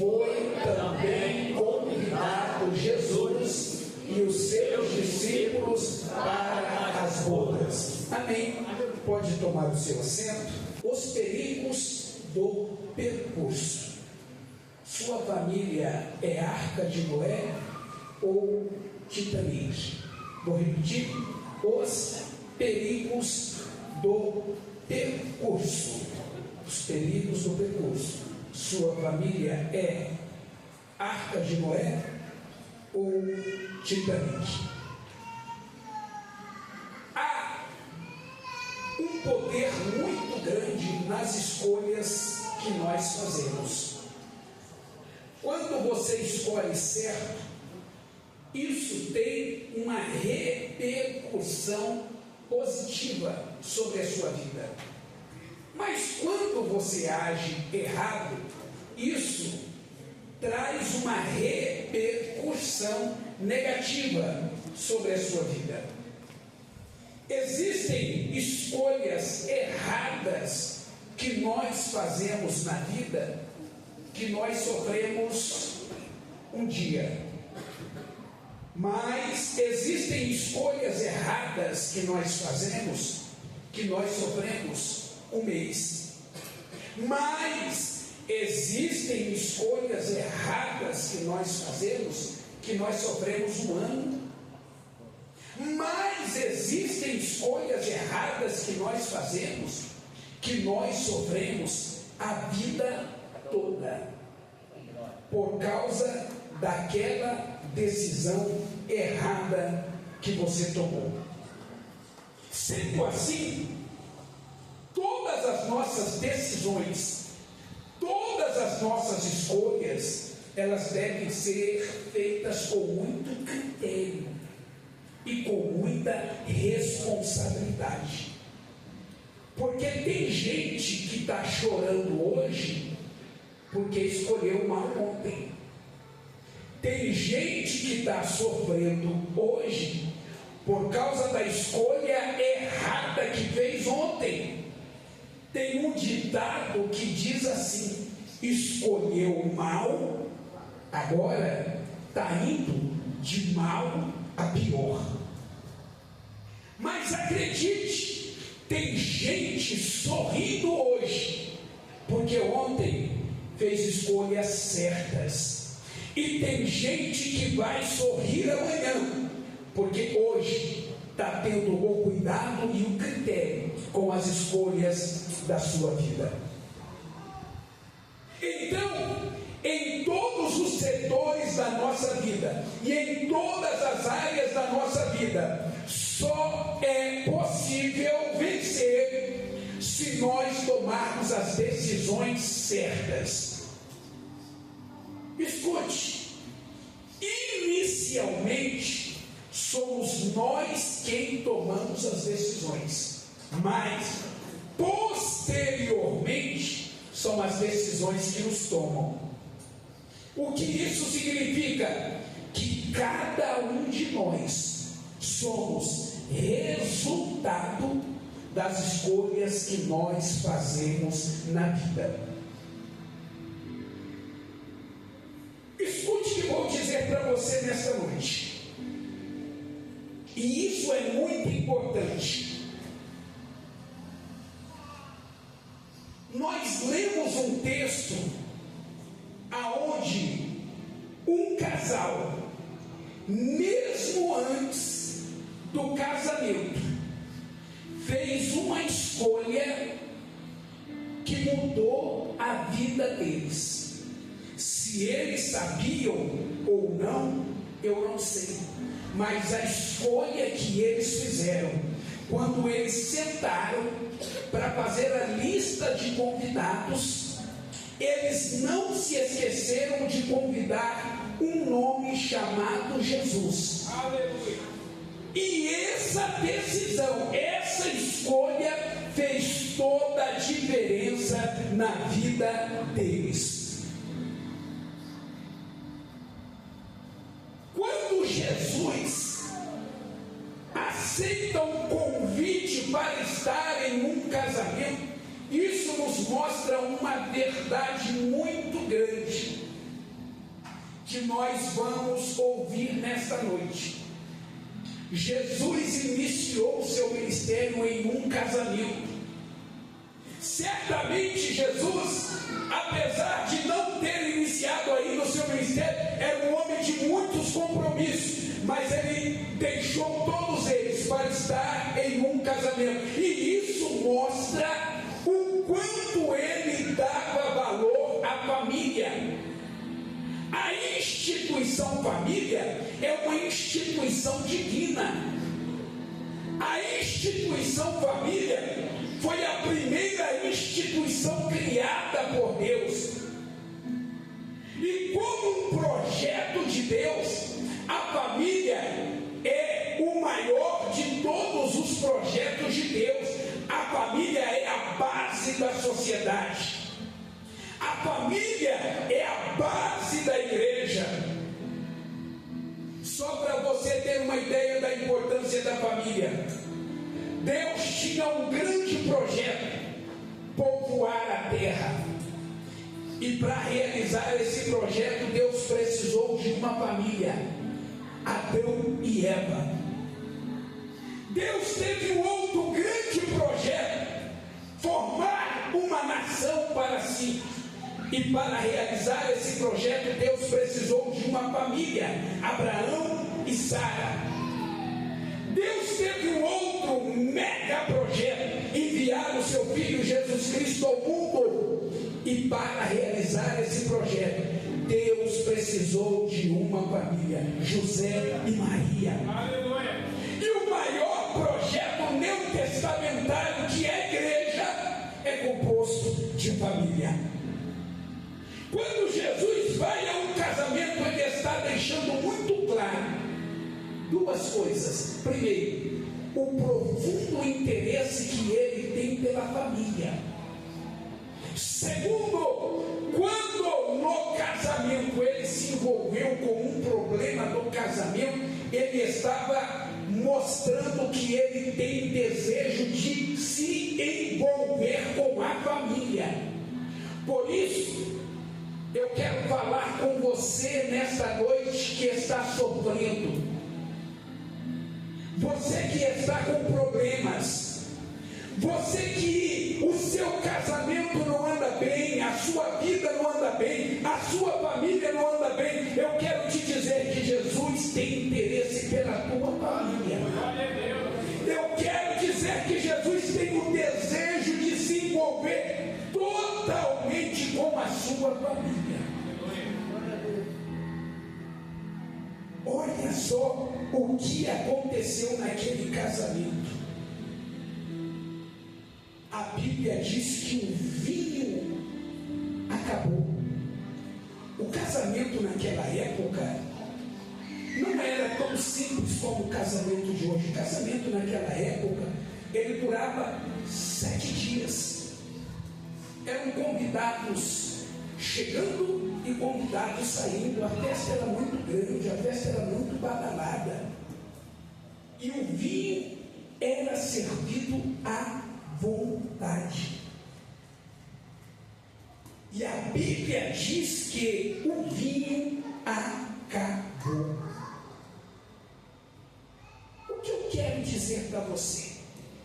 foi também convidado Jesus e os seus discípulos para as bodas. Amém? Pode tomar o seu assento. Os perigos do percurso. Sua família é Arca de Noé ou Titanic? Vou repetir: os perigos do percurso. Os perigos do percurso. Sua família é Arca de Noé ou Titanic? Há um poder muito grande nas escolhas que nós fazemos. Quando você escolhe certo, isso tem uma repercussão positiva sobre a sua vida. Mas quando você age errado, isso traz uma repercussão negativa sobre a sua vida. Existem escolhas erradas que nós fazemos na vida, que nós sofremos um dia. Mas existem escolhas erradas que nós fazemos, que nós sofremos um mês. Mas existem escolhas erradas que nós fazemos, que nós sofremos um ano. Mas existem escolhas erradas que nós fazemos, que nós sofremos a vida toda, por causa daquela decisão errada que você tomou. Sendo assim, todas as nossas decisões, todas as nossas escolhas, elas devem ser feitas com muito critério e com muita responsabilidade. Porque tem gente que está chorando hoje porque escolheu mal ontem. Tem gente que está sofrendo hoje por causa da escolha errada que fez ontem. Tem um ditado que diz assim: escolheu mal, agora está indo de mal a pior. Mas acredite, tem gente sorrindo hoje porque ontem fez escolhas certas. E tem gente que vai sorrir amanhã porque hoje está tendo o cuidado e o critério com as escolhas da sua vida. Então, em todos os setores da nossa vida e em todas as áreas da nossa vida, só é possível vencer se nós tomarmos as decisões certas. Escute, inicialmente somos nós quem tomamos as decisões, mas posteriormente são as decisões que nos tomam. O que isso significa? Que cada um de nós somos resultado das escolhas que nós fazemos na vida. Escute o que vou dizer para você nesta noite. E isso é muito importante. Nós lemos um texto aonde um casal, mesmo antes do casamento, fez uma escolha que mudou a vida deles. Se eles sabiam ou não, eu não sei. Mas a escolha que eles fizeram, quando eles sentaram para fazer a lista de convidados, eles não se esqueceram de convidar um nome chamado Jesus. Aleluia. E essa decisão, essa escolha fez toda a diferença na vida deles. Quando Jesus aceita um convite para estar em um casamento, isso nos mostra uma verdade muito grande. que nós vamos ouvir nesta noite. Jesus iniciou o seu ministério em um casamento. Certamente Jesus, apesar de não ter iniciado ainda o seu ministério, era um homem de muitos compromissos, mas ele deixou todos eles para estar em um casamento, e isso mostra o quanto ele dava valor à família. A instituição família é uma instituição divina. A instituição família foi a primeira instituição criada por Deus. E como um projeto de Deus, a família é o maior de todos os projetos de Deus. A família é a base da sociedade. A família é a base da igreja. Só para você ter uma ideia da importância da família, Deus tinha um grande projeto: povoar a terra. E para realizar esse projeto, Deus precisou de uma família: Adão e Eva. Deus teve um outro grande projeto: formar uma nação para si. E para realizar esse projeto, Deus precisou de uma família: Abraão e Sara. Deus teve um outro mega projeto: enviar o seu Filho Jesus Cristo ao mundo. E para realizar esse projeto, Deus precisou de uma família: José e Maria. Aleluia. E o maior projeto neotestamentário, que é a igreja, é composto de família. Quando Jesus vai a um casamento, ele está deixando muito claro duas coisas. Primeiro, o profundo interesse que ele tem pela família. Segundo, quando no casamento ele se envolveu com um problema do casamento, ele estava mostrando que ele tem desejo de se envolver com a família. Por isso, eu quero falar com você nesta noite que está sofrendo, você que está com problemas, você que o seu casamento não anda bem, a sua vida não anda bem, a sua família não anda bem. Eu quero te dizer que Jesus tem interesse pela tua família. Eu quero dizer que Jesus tem o desejo de se envolver totalmente com a sua família. Olha só o que aconteceu naquele casamento. A Bíblia diz que o vinho acabou. O casamento naquela época não era tão simples como o casamento de hoje. O casamento naquela época, ele durava 7 dias. Eram convidados chegando e convidados saindo. A festa era muito grande, a festa era muito badalada. E o vinho era servido à vontade. E a Bíblia diz que o vinho acabou. O que eu quero dizer para você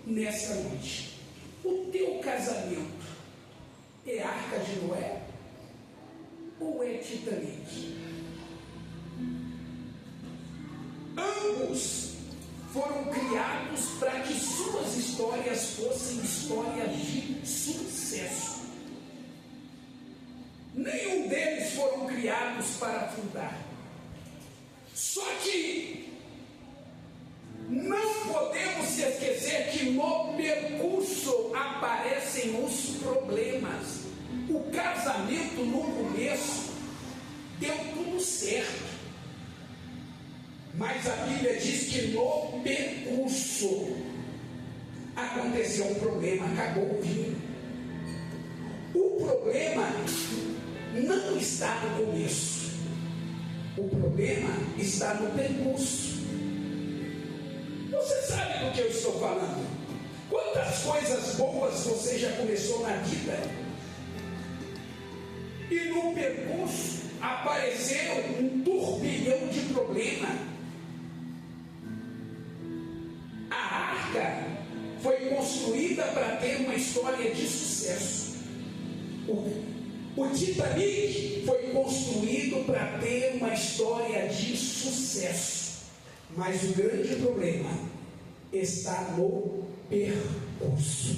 nessa noite? O teu casamento é Arca de Noé ou é Titanic? Ambos foram criados para que suas histórias fossem histórias de sucesso. Nenhum deles foram criados para afundar. Só que não podemos se esquecer que no percurso aparecem os problemas. O casamento no começo deu tudo certo, mas a Bíblia diz que no percurso aconteceu um problema, acabou o vinho. O problema não está no começo, o problema está no percurso. Você sabe do que eu estou falando? Quantas coisas boas você já começou na vida e no percurso apareceu um para ter uma história de sucesso. O Titanic foi construído para ter uma história de sucesso. Mas o grande problema está no percurso.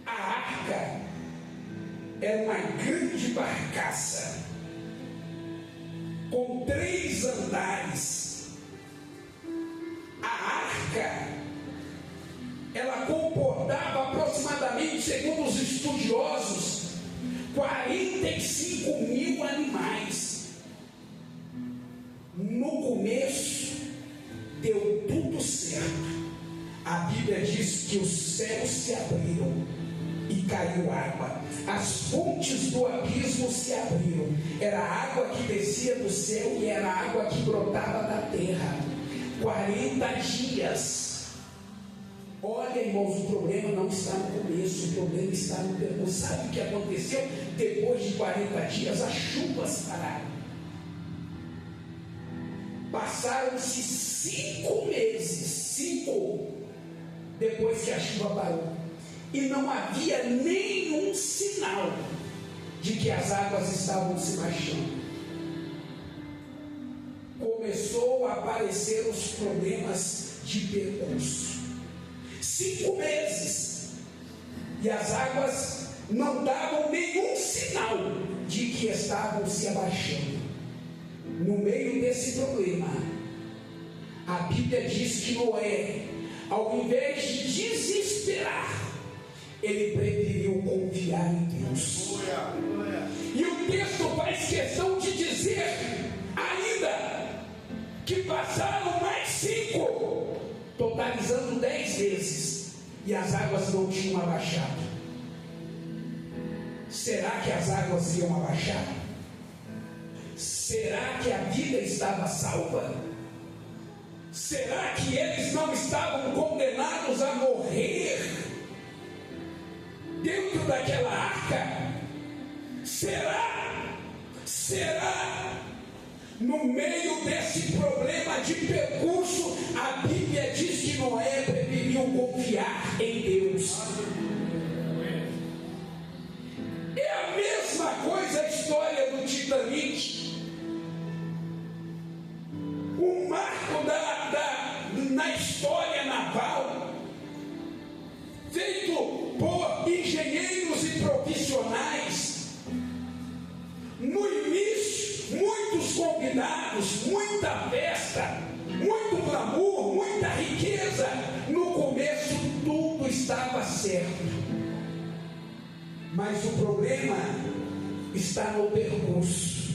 A arca era uma grande barcaça com 3 andares. A arca, ela comportava aproximadamente, segundo os estudiosos, 45 mil animais. No começo deu tudo certo. A Bíblia diz que os céus se abriram e caiu água. As fontes do abismo se abriram. Era a água que descia do céu e era a água que brotava da terra. 40 dias. Olha, irmãos, o problema não está no começo, o problema está no percurso. Sabe o que aconteceu? Depois de 40 dias, as chuvas pararam. Passaram-se 5 meses, 5, depois que a chuva parou. E não havia nenhum sinal de que as águas estavam se baixando. Começou a aparecer os problemas de percurso. 5 meses e as águas não davam nenhum sinal de que estavam se abaixando. No meio desse problema, a Bíblia diz que Noé, ao invés de desesperar, ele preferiu confiar em Deus. E o texto faz questão de dizer ainda que passaram mais 5, totalizando 10 vezes, e as águas não tinham abaixado. Será que as águas iam abaixar? Será que a vida estava salva? Será que eles não estavam condenados a morrer dentro daquela arca? Será? No meio desse problema de percurso, a Bíblia diz que Noé preferiu confiar em Deus. É a mesma coisa a história do Titanic. Um marco na história naval, feito por engenheiros e profissionais. No início, muitos convidados, muita festa, muito glamour, muita riqueza. No começo tudo estava certo, mas o problema está no percurso.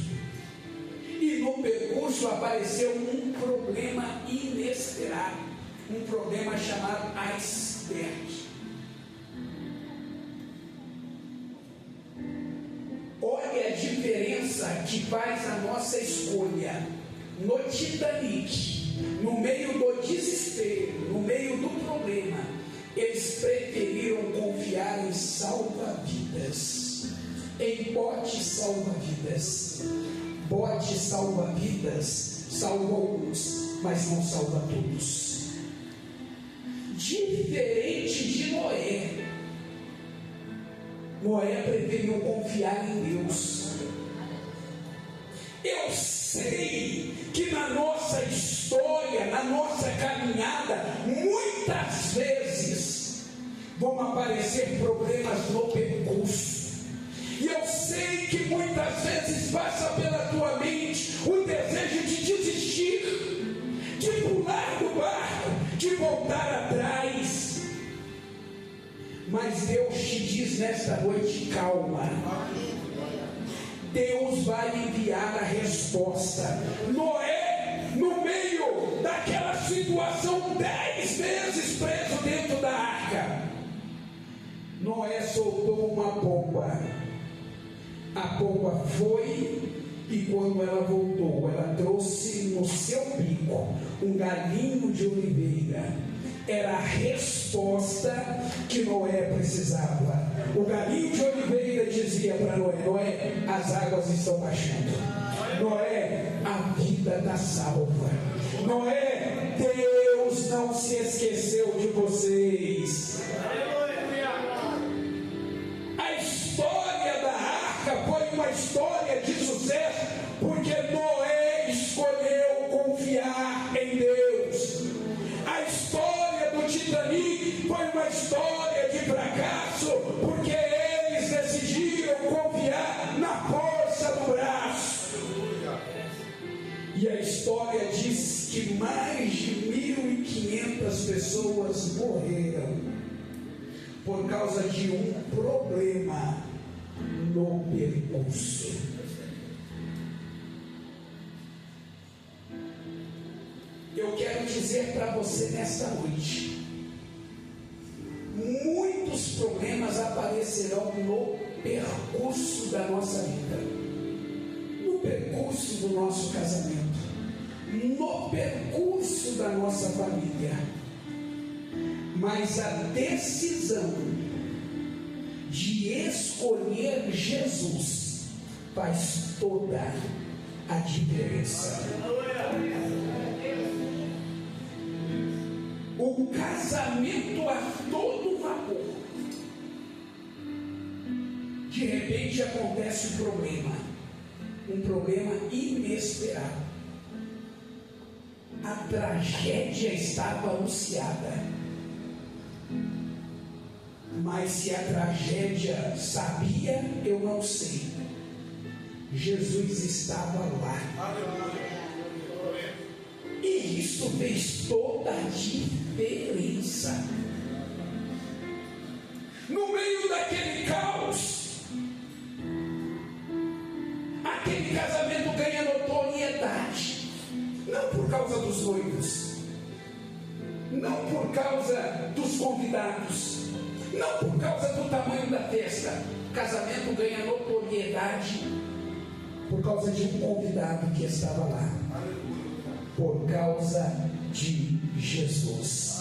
E no percurso apareceu um problema inesperado, um problema chamado iceberg. Olha a diferença que faz a nossa escolha. No Titanic, no meio do desespero, no meio do problema, eles preferiram confiar em salva-vidas, em bote salva-vidas. Bote salva-vidas, salva alguns, mas não salva todos. Diferente de Noé, Noé preferiu confiar em Deus. Eu sei que na nossa história, na nossa caminhada, muitas vezes vão aparecer problemas no percurso. E eu sei que muitas vezes passa pela tua mente o desejo de desistir, de pular do barco, de voltar atrás. Mas Deus te diz nesta noite: calma. Deus vai enviar a resposta. Noé, no meio daquela situação, 10 vezes preso dentro da arca, Noé soltou uma pomba. A pomba foi, e quando ela voltou, ela trouxe no seu bico um galinho de oliveira. Era a resposta que Noé precisava. O galinho de oliveira dizia: dizia para Noé: Noé, as águas estão baixando. Noé, a vida está salva. Noé, Deus não se esqueceu de vocês. A história da arca foi uma história de sucesso, porque Noé escolheu confiar em Deus. A história do Titanic foi uma história de fracasso, porque eles decidiram confiar na força do braço. E a história diz que mais de 1.500 pessoas morreram por causa de um problema no percurso. Eu quero dizer para você nesta noite: muitos problemas aparecerão no percurso da nossa vida, no percurso do nosso casamento, no percurso da nossa família. Mas a decisão de escolher Jesus faz toda a diferença. O casamento a todo vapor. De repente acontece um problema inesperado. A tragédia estava anunciada. Mas se a tragédia sabia, eu não sei. Jesus estava lá. E isso fez toda a diferença. No meio daquele caos, aquele casamento ganha notoriedade. Não por causa dos noivos, não por causa dos convidados, não por causa do tamanho da festa. O casamento ganha notoriedade por causa de um convidado que estava lá. Por causa de Jesus.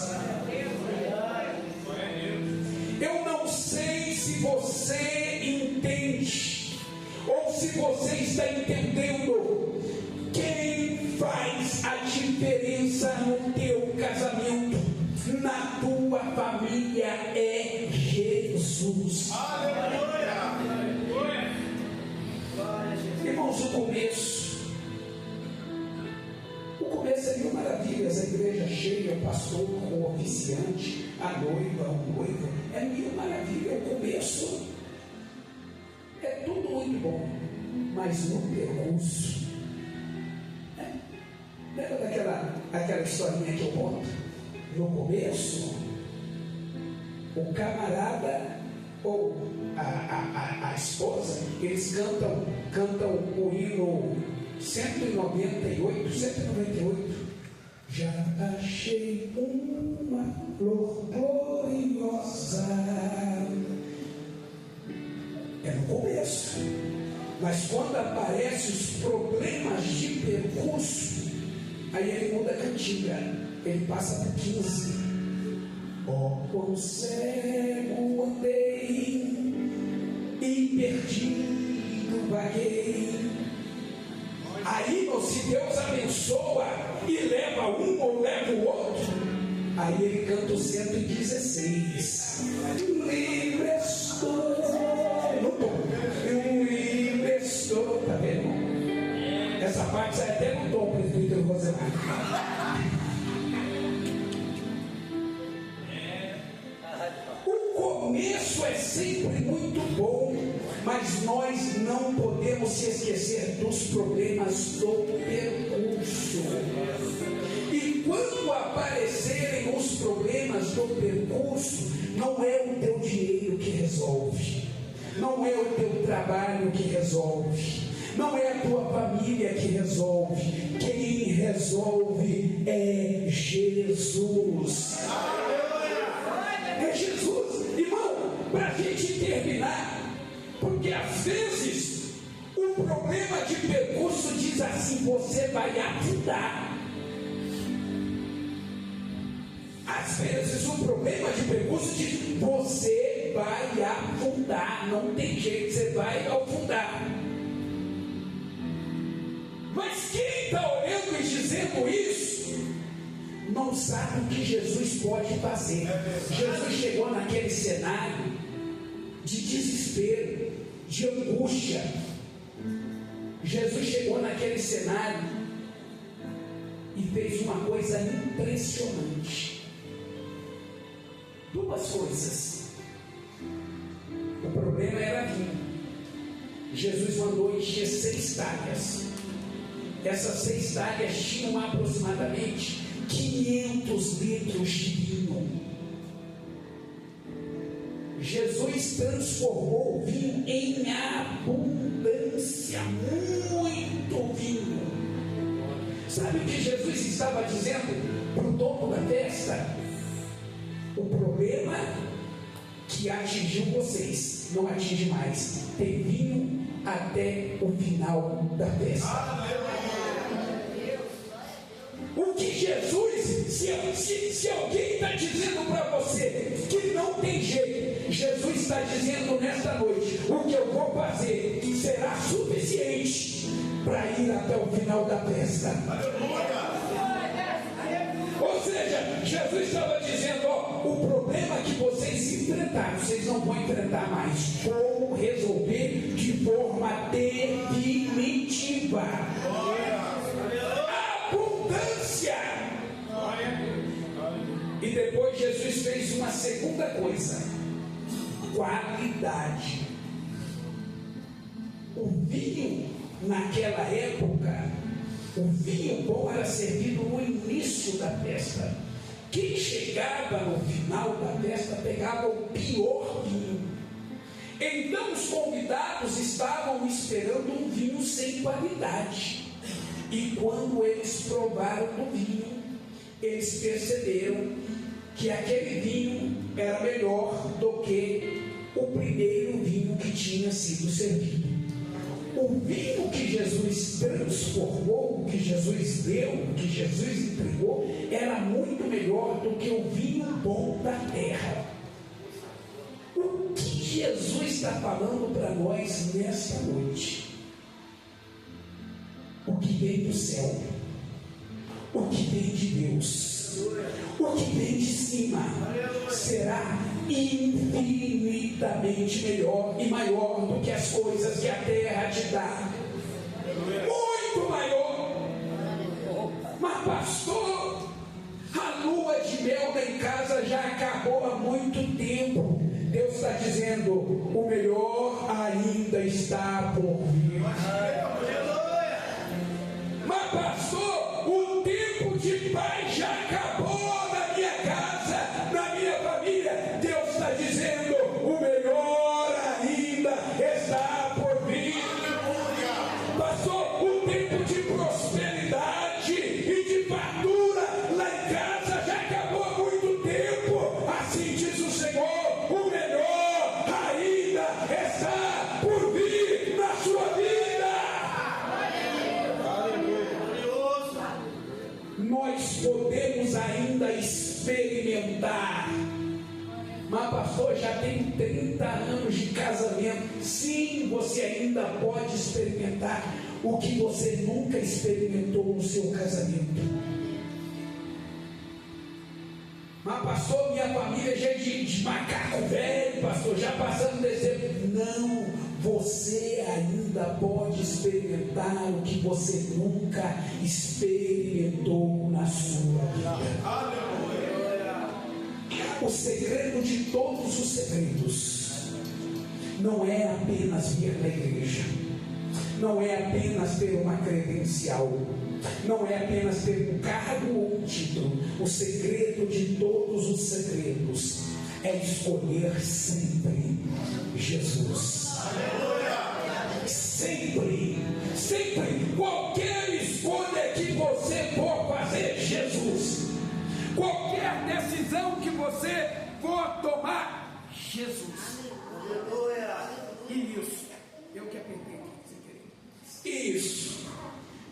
Eu não sei se você entende, ou se você está entendendo. Quem faz a diferença no teu casamento, na tua família, é Jesus. Irmãos, o começo é mil maravilhas, a igreja cheia, o pastor, o oficiante, a noiva, o noivo, é mil maravilhas. O começo é tudo muito bom, mas no percurso, lembra daquela historinha que eu conto? No começo, o camarada ou a esposa, eles cantam o hino 198. Já achei uma flor gloriosa. É no começo. Mas quando aparecem os problemas de percurso, aí ele muda a cantiga. Ele passa para 15. Ó, quão cego andei e perdido vaguei. Aí, se Deus abençoa e leva um ou leva o outro, aí ele canta o 116. Livre estou, no tom. Livre estou, tá vendo? Essa parte sai até no tom, presbítero Rosemar. O começo é sempre muito bom, mas nós não podemos se esquecer dos problemas do percurso. E quando aparecerem os problemas do percurso, não é o teu dinheiro que resolve, não é o teu trabalho que resolve, não é a tua família que resolve. Quem resolve é Jesus. É Jesus. Irmão, para a gente terminar, porque às vezes o problema de percurso diz assim: você vai afundar. Às vezes o problema de percurso diz: você vai afundar. afundar, não tem jeito, você vai afundar. Mas quem está olhando e dizendo isso, não sabe o que Jesus pode fazer. Jesus chegou naquele cenário de desespero, de angústia. Jesus chegou naquele cenário e fez uma coisa impressionante. Duas coisas. O problema era vinho. Jesus mandou encher 6 talhas. Essas 6 talhas tinham aproximadamente 500 litros de vinho. Jesus transformou o vinho em abundância, muito vinho. Sabe o que Jesus estava dizendo para o dono da festa? O problema que atingiu vocês não atinge mais. Tem vinho até o final da festa. O que Jesus, se alguém está dizendo para você que não tem jeito, Jesus está dizendo nesta noite: o que eu vou fazer será suficiente para ir até o final da festa. Ou seja, Jesus estava dizendo: ó, o problema que vocês enfrentaram, vocês não vão enfrentar mais. Como resolver de forma definitiva. E depois Jesus fez uma segunda coisa: qualidade. O vinho naquela época, o vinho bom era servido no início da festa. Quem chegava no final da festa pegava o pior vinho. Então os convidados estavam esperando um vinho sem qualidade. E quando eles provaram o vinho, eles perceberam que aquele vinho era melhor do que o primeiro vinho que tinha sido servido. O vinho que Jesus transformou, que Jesus deu, que Jesus entregou, era muito melhor do que o vinho bom da terra. O que Jesus está falando para nós nesta noite? O que vem do céu, o que vem de Deus, o que vem de cima, será infinitamente melhor e maior do que as coisas que a terra te dá. Muito maior. Mas pastor, a lua de mel lá em casa já acabou há muito tempo. Deus está dizendo: o melhor ainda está por vir. Mas pastor, o tempo de paz já acabou na minha casa, na minha família. Deus está dizendo: o melhor ainda está por vir. Pastor, o tempo de prosperidade e de fartura lá em casa já acabou há muito tempo. Assim diz o Senhor: o melhor ainda está por vir na sua vida. Nós podemos ainda experimentar. Mas pastor, já tem 30 anos de casamento. Sim, você ainda pode experimentar o que você nunca experimentou no seu casamento. Mas pastor, minha família já é de macaco velho, pastor, já passando desse tempo. Não, você ainda pode experimentar o que você nunca experimentou na sua vida. O segredo de todos os segredos não é apenas vir na igreja, não é apenas ter uma credencial, não é apenas ter um cargo ou um título. O segredo de todos os segredos é escolher sempre Jesus. Sempre, sempre, qualquer escolha que você for fazer, Jesus. Qualquer decisão que você for tomar, Jesus. E isso, eu que aprendi aqui. Isso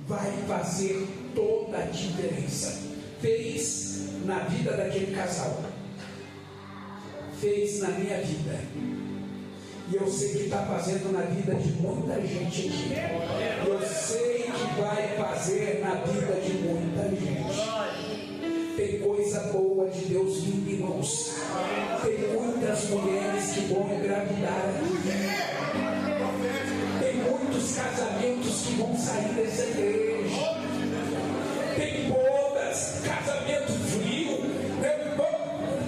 vai fazer toda a diferença. Fez na vida daquele casal, fez na minha vida. E eu sei que está fazendo na vida de muita gente aqui. Eu sei que vai fazer na vida de muita gente. Tem coisa boa de Deus vindo, irmãos. Tem muitas mulheres que vão engravidar aqui. Tem muitos casamentos que vão sair dessa igreja. Tem bodas, casamento frio,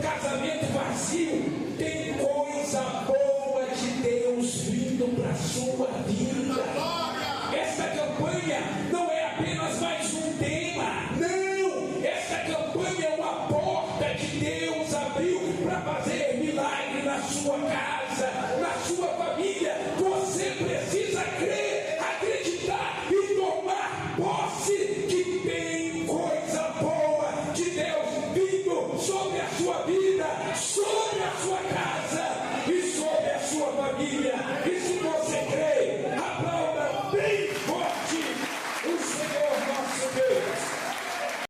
casamento vazio. Tem coisa boa de Deus vindo para a sua vida. Esta campanha não é apenas mais um tema. Não, esta campanha é uma porta que Deus abriu para fazer milagre na sua casa, na sua família. Você precisa crer, acreditar e tomar posse que tem coisa boa de Deus vindo sobre a sua vida, sobre a sua casa e sobre a sua família. E se você crê, aplauda bem